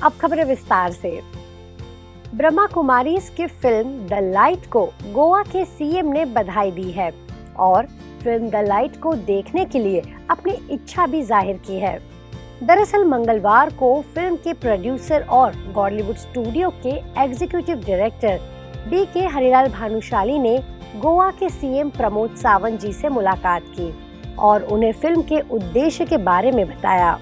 अब खबरें विस्तार से। ब्रह्मा कुमारीज की फिल्म द लाइट को गोवा के सीएम ने बधाई दी है और फिल्म द लाइट को देखने के लिए अपनी इच्छा भी जाहिर की है। दरअसल मंगलवार को फिल्म के प्रोड्यूसर और बॉलीवुड स्टूडियो के executive director B K Harilal Bhanushali ने गोवा के सीएम प्रमोद सावंत जी से मुलाकात की और उन्हें फिल्म के उद्देश्य के बारे में बताया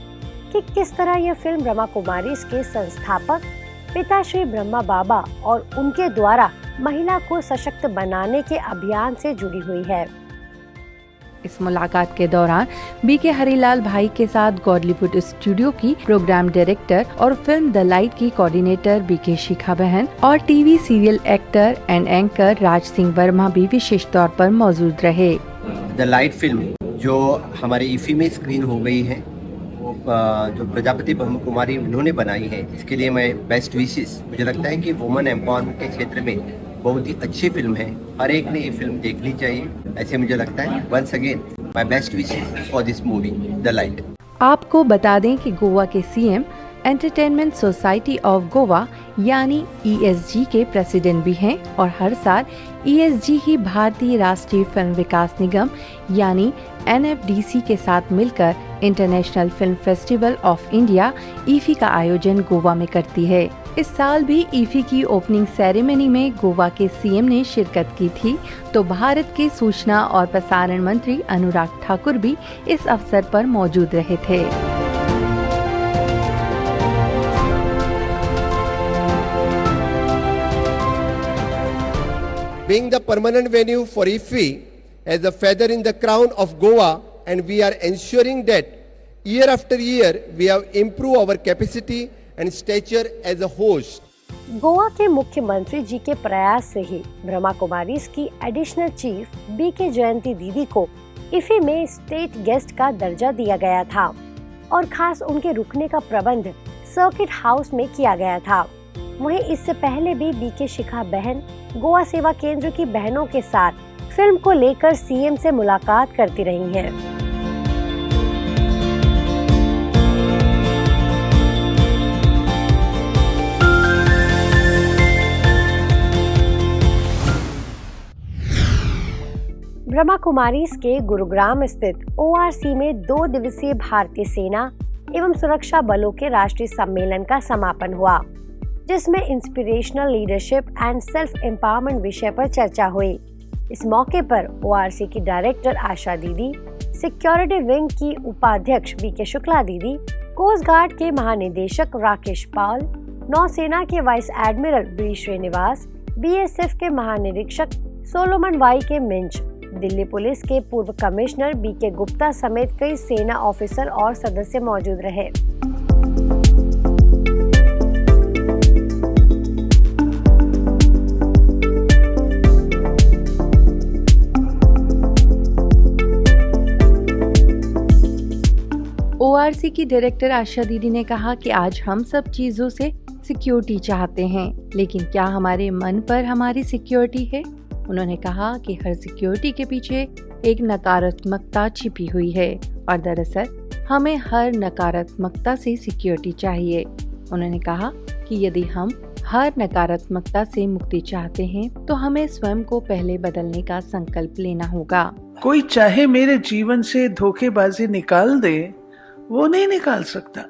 कि किस तरह यह फिल्म ब्रह्मा कुमारीज के संस्थापक पिता श्री ब्रह्मा बाबा और उनके द्वारा महिला को सशक्त बनाने के अभियान से जुड़ी हुई है। इस मुलाकात के दौरान बीके हरिलाल भाई के साथ बॉलीवुड स्टूडियो की प्रोग्राम डायरेक्टर और फिल्म द लाइट की कोऑर्डिनेटर बीके शिखा बहन और TV serial actor and anchor Raj Singh Verma भी विशेष तौर पर मौजूद रहे। द लाइट फिल्म जो हमारे ईफी में स्क्रीन हो गई है, वो जो प्रजापति ब्रह्म कुमारी उन्होंने बनाई है, इसके लिए मैं बेस्ट विशेस। मुझे लगता है कि वुमेन एम्पावरमेंट के क्षेत्र में बहुत ही अच्छी फिल्म है, हर एक ने ये फिल्म देखनी चाहिए, ऐसे मुझे लगता है। Once again my best wishes for this movie the light. आपको बता दें कि गोवा के CM entertainment society of Goa यानी ESG के प्रेसिडेंट भी हैं और हर साल ESG ही भारतीय राष्ट्रीय फिल्म विकास निगम यानी NFDC के साथ मिलकर international film festival of India IFFI का आयोजन गोवा में करती है। इस साल भी ईफी की ओपनिंग सेरेमनी में गोवा के सीएम ने शिरकत की थी, तो भारत के सूचना और प्रसारण मंत्री अनुराग ठाकुर भी इस अवसर पर मौजूद रहे थे। Being the permanent venue for IFFI as a feather in the crown of Goa, and we are ensuring that year after year we have improved our capacity and stature as a host. Goa के मुख्यमंत्री जी के प्रयास से ही ब्रह्मा कुमारीज की additional chief BK जयंती दीदी को IFFI में state guest का दर्जा दिया गया था और खास उनके रुकने का प्रबंध सर्किट हाउस में किया गया था। वहीं इससे पहले भी बीके शिखा बहन गोवा सेवा केंद्र की बहनों के साथ फिल्म को लेकर सीएम से मुलाकात करती रही हैं। ब्रह्मा कुमारीज के गुरुग्राम स्थित ORC में 2 दिवसीय भारतीय सेना एवं सुरक्षा बलों के राष्ट्रीय सम्मेलन का समापन हुआ, जिसमें inspirational leadership and self empowerment विषय पर चर्चा हुई। इस मौके पर ORC की डायरेक्टर आशा दीदी, सिक्योरिटी विंग की उपाध्यक्ष बीके शुक्ला दीदी, कोस्ट गार्ड के महानिदेशक राकेश पाल, नौसेना के vice admiral V Srinivas, BSF के महानिरीक्षक सोलोमन वाई के मिंच, दिल्ली पुलिस के पूर्व कमिश्नर बीके गुप्ता समेत कई सेना ऑफिसर और सदस्य मौजूद रहे। ORC की डायरेक्टर आशा दीदी ने कहा कि आज हम सब चीजों से सिक्योरिटी चाहते हैं, लेकिन क्या हमारे मन पर हमारी सिक्योरिटी है? उन्होंने कहा कि हर सिक्योरिटी के पीछे एक नकारात्मकता छिपी हुई है और दरअसल हमें हर नकारात्मकता से सिक्योरिटी चाहिए। उन्होंने कहा कि यदि हम हर नकारात्मकता से मुक्ति चाहते हैं तो हमें स्वयं को पहले बदलने का संकल्प लेना होगा। कोई चाहे मेरे जीवन से धोखेबाजी निकाल दे, वो नहीं निकाल सकता,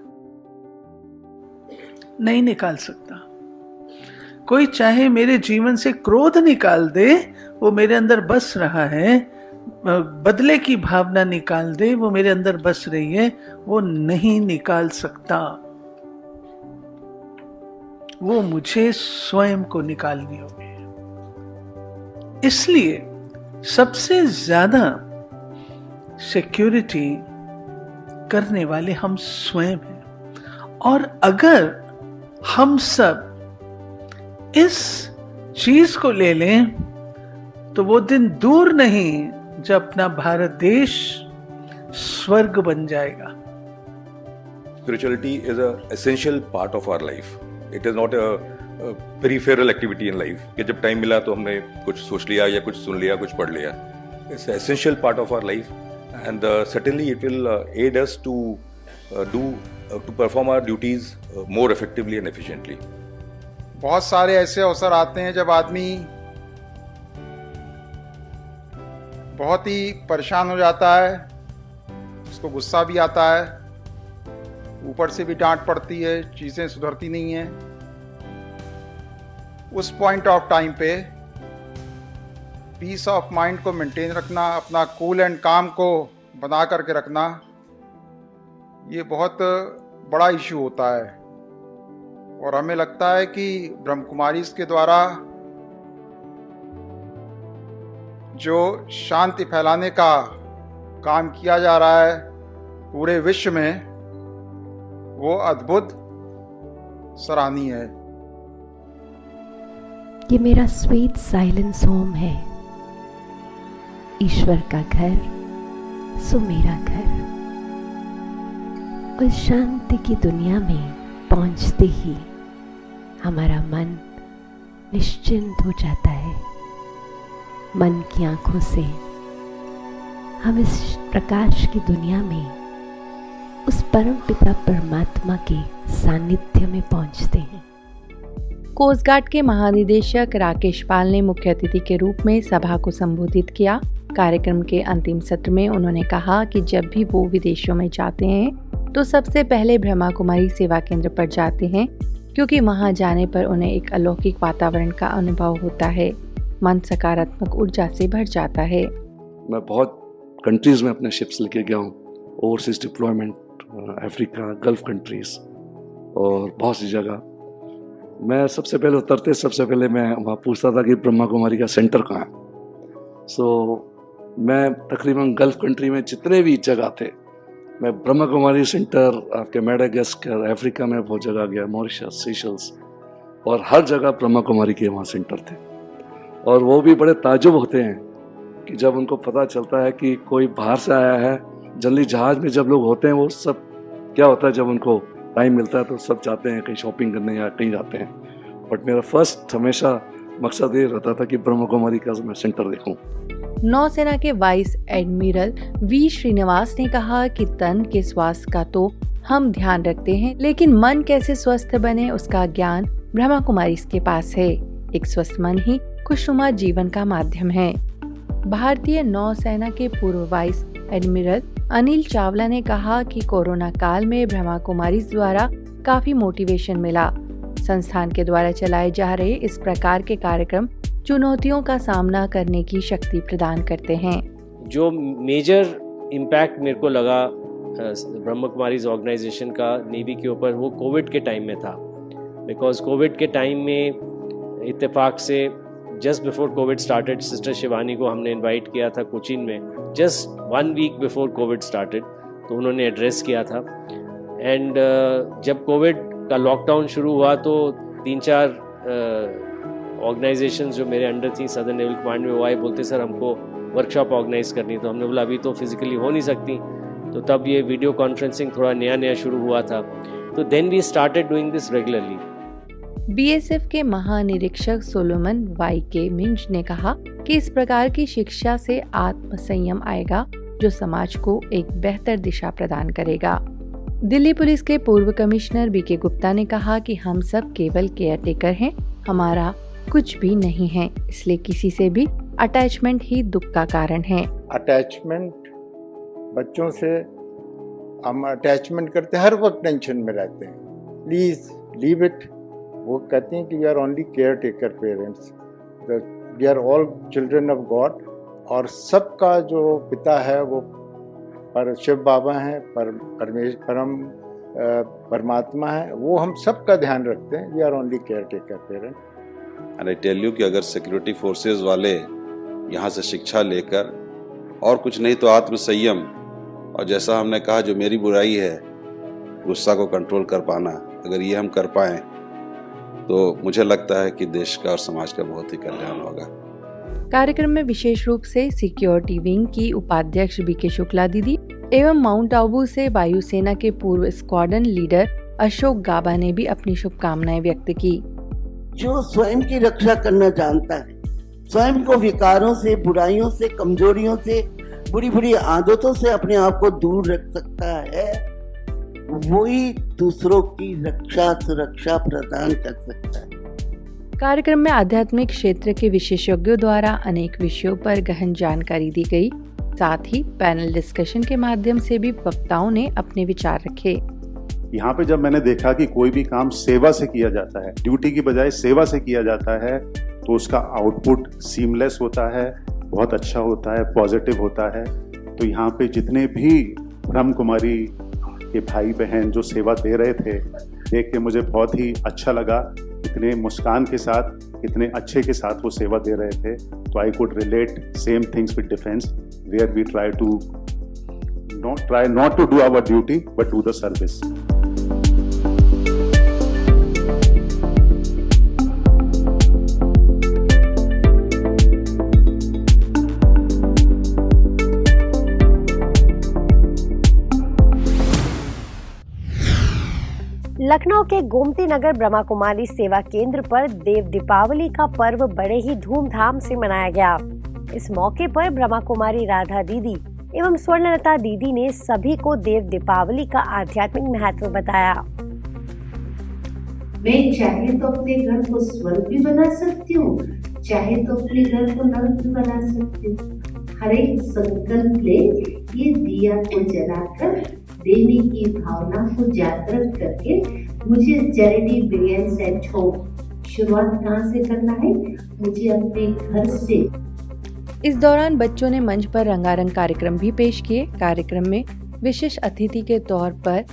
नहीं निकाल सकता। कोई चाहे मेरे जीवन से क्रोध निकाल दे, वो मेरे अंदर बस रहा है। बदले की भावना निकाल दे, वो मेरे अंदर बस रही है, वो नहीं निकाल सकता। वो मुझे स्वयं को निकालनी होगी। इसलिए सबसे ज्यादा सिक्योरिटी करने वाले हम स्वयं हैं। और अगर हम सब इस चीज को ले लें तो वो दिन दूर नहीं जब अपना भारत देश स्वर्ग बन जाएगा। Spirituality is an essential part of our life. It is not a peripheral activity in life. कि जब टाइम मिला तो हमने कुछ सोच लिया या कुछ सुन लिया, कुछ पढ़ लिया. It's an essential part of our life, and certainly it will aid us to do to perform our duties more effectively and efficiently. बहुत सारे ऐसे अवसर आते हैं जब आदमी बहुत ही परेशान हो जाता है, उसको गुस्सा भी आता है, ऊपर से भी डांट पड़ती है, चीज़ें सुधरती नहीं हैं। उस पॉइंट ऑफ टाइम पे पीस ऑफ माइंड को मेंटेन रखना, अपना कूल एंड काम को बना करके रखना, ये बहुत बड़ा इशू होता है। और हमें लगता है कि ब्रह्म कुमारी के द्वारा जो शांति फैलाने का काम किया जा रहा है पूरे विश्व में, वो अद्भुत सराहनीय है। ये मेरा स्वीट साइलेंस होम है, ईश्वर का घर, सो मेरा घर। उस शांति की दुनिया में पहुंचते ही हमारा मन निश्चिंत हो जाता है। मन की आंखों से हम इस प्रकाश की दुनिया में उस परम पिता परमात्मा के सानिध्य में पहुंचते हैं। कोस्ट गार्ड के महानिदेशक राकेश पाल ने मुख्य अतिथि के रूप में सभा को संबोधित किया। कार्यक्रम के अंतिम सत्र में उन्होंने कहा कि जब भी वो विदेशों में जाते हैं तो सबसे पहले ब्रह्मा कुमारी सेवा केंद्र पर जाते हैं, क्योंकि वहां जाने पर उन्हें एक अलौकिक वातावरण का अनुभव होता है। मन सकारात्मक ऊर्जा से भर जाता है। मैं बहुत कंट्रीज में अपने शिप्स लेके गया हूँ, overseas deployment, Africa, gulf countries और बहुत सी जगह। मैं सबसे पहले उतरते सबसे पहले मैं वहाँ पूछता था कि ब्रह्मा कुमारी का सेंटर कहाँ है। सो मैं तकरीबन गल्फ कंट्री में जितने भी जगह थे, मैं ब्रह्मा कुमारी सेंटर आपके मेडागास्कर, अफ्रीका में बहुत जगह गया, मॉरिशस, सीशल्स, और हर जगह ब्रह्मा कुमारी के वहाँ सेंटर थे। और वो भी बड़े ताजुब होते हैं कि जब उनको पता चलता है कि कोई बाहर से आया है। जनरली जहाज में जब लोग होते हैं वो सब क्या होता है, जब उनको टाइम मिलता है तो सब जाते हैं कहीं शॉपिंग करने या कहीं जाते हैं। बट मेरा फर्स्ट हमेशा मकसद ये रहता था कि ब्रह्मा कुमारी का मैं सेंटर देखूं। नौसेना के वाइस एडमिरल वी श्रीनिवास ने कहा कि तन के स्वास्थ्य का तो हम ध्यान रखते हैं, लेकिन मन कैसे स्वस्थ बने उसका ज्ञान ब्रह्मा कुमारी के पास है। एक स्वस्थ मन ही खुशनुमा जीवन का माध्यम है। भारतीय नौसेना के पूर्व वाइस एडमिरल अनिल चावला ने कहा कि कोरोना काल में ब्रह्मा कुमारी द्वारा काफी मोटिवेशन मिला। संस्थान के द्वारा चलाए जा रहे इस प्रकार के कार्यक्रम चुनौतियों का सामना करने की शक्ति प्रदान करते हैं। जो मेजर इम्पैक्ट मेरे को लगा ब्रह्मा कुमारीज ऑर्गेनाइजेशन का नेवी के ऊपर, वो कोविड के टाइम में था। बिकॉज कोविड के टाइम में इत्तेफाक से just before covid started sister Shivani को हमने इनवाइट किया था कोचीन में, just 1 week before covid started, तो उन्होंने एड्रेस किया था। एंड जब कोविड का लॉकडाउन शुरू हुआ तो 3-4 ऑर्गेनाइजेशंस जो मेरे अंडर थी सदर्न नेवल कमांड में, वो आए, बोलते सर हमको वर्कशॉप ऑर्गेनाइज करनी। तो हमने बोला अभी तो फिजिकली हो नहीं सकती, तो तब ये वीडियो कॉन्फ्रेंसिंग थोड़ा नया शुरू हुआ था। तो then we started doing this regularly. BSF के महानिरीक्षक सोलोमन वाई मिंज ने कहा कि इस प्रकार की शिक्षा से आत्मसंयम आएगा, जो समाज को एक बेहतर दिशा प्रदान करेगा। दिल्ली पुलिस के पूर्व कमिश्नर बीके गुप्ता ने कहा कि हम सब केवल केयर टेकर हैं, हमारा कुछ भी नहीं है, इसलिए किसी से भी अटैचमेंट ही दुख का कारण है। अटैचमेंट, बच्चों से हम अटैचमेंट करते हैं, हर वक्त टेंशन में रहते हैं। Please leave it. वो कहते हैं कि we are only caretaker parents, we are all children of God. और सबका जो पिता है वो पर शिव बाबा हैं, परम परमात्मा है, वो हम सब का ध्यान रखते हैं। We are only caretaker parent. And I tell you कि अगर सिक्योरिटी फोर्सेस वाले यहाँ से शिक्षा लेकर और कुछ नहीं तो आत्मसंयम, और जैसा हमने कहा जो मेरी बुराई है गुस्सा को कंट्रोल कर पाना, अगर ये हम कर पाएं तो मुझे लगता है कि देश का और समाज का बहुत ही कल्याण होगा। कार्यक्रम में विशेष रूप से सिक्योरिटी विंग की उपाध्यक्ष बीके शुक्ला दीदी एवं माउंट आबू से वायुसेना के पूर्व स्क्वाड्रन लीडर अशोक गाबा ने भी अपनी शुभकामनाएं व्यक्त की। जो स्वयं की रक्षा करना जानता है, स्वयं को विकारों से, बुराइयों से, कमजोरियों से, बुरी बुरी आदतों से अपने आप को दूर रख सकता है, वही दूसरों की रक्षा सुरक्षा प्रदान कर सकता है। कार्यक्रम में आध्यात्मिक क्षेत्र के विशेषज्ञों द्वारा अनेक विषयों पर गहन जानकारी दी गई। साथ ही पैनल डिस्कशन के माध्यम से भी वक्ताओं ने अपने विचार रखे। यहाँ पे जब मैंने देखा कि कोई भी काम सेवा से किया जाता है, ड्यूटी की बजाय सेवा से किया जाता है, तो उसका आउटपुट सीमलेस होता है, बहुत अच्छा होता है, पॉजिटिव होता है। तो यहाँ पे जितने भी ब्रह्म कुमारी के भाई बहन जो सेवा दे रहे थे, देख के मुझे बहुत ही अच्छा लगा। इतने मुस्कान के साथ, इतने अच्छे के साथ वो सेवा दे रहे थे। तो I could relate same things with defence, where we try not to do our duty but do the service. Lucknow के गोमती नगर ब्रह्मा कुमारी सेवा केंद्र पर देव दीपावली का पर्व बड़े ही धूमधाम से मनाया गया। इस मौके पर ब्रह्मा कुमारी राधा दीदी एवं स्वर्णलता दीदी ने सभी को देव दीपावली का आध्यात्मिक महत्व बताया। मैं चाहे तो अपने घर को स्वर्ग भी बना सकती हूँ, चाहे तो अपने घर को नरक भी बना सकती हूँ। हर एक संकल्प ले ये दिया को जलाकर देने की भावना को जागृत करके मुझे चैरिटी बिगिंस एट होम। शुरुआत कहाँ से करना है? मुझे अपने घर से। इस दौरान बच्चों ने मंच पर रंगारंग कार्यक्रम भी पेश किए। कार्यक्रम में विशेष अतिथि के तौर पर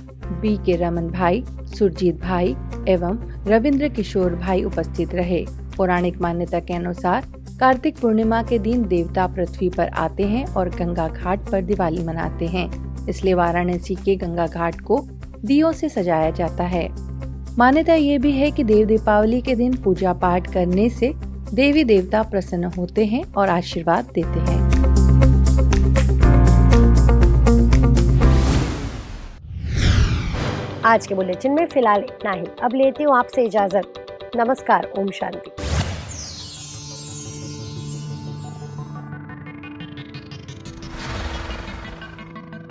B.K. रमन भाई, सुरजीत भाई एवं रविंद्र किशोर भाई उपस्थित रहे। पौराणिक मान्यता के अनुसार कार्तिक पूर्णिमा के दिन देवता पृथ्वी पर आते हैं और गंगा घाट पर दिवाली मनाते हैं, इसलिए वाराणसी के गंगा घाट को दियों से सजाया जाता है। मान्यता ये भी है कि देव दीपावली के दिन पूजा पाठ करने से देवी देवता प्रसन्न होते हैं और आशीर्वाद देते हैं। आज के बुलेटिन में फिलहाल इतना ही। अब लेती हूँ आपसे इजाजत। नमस्कार। ओम शांति।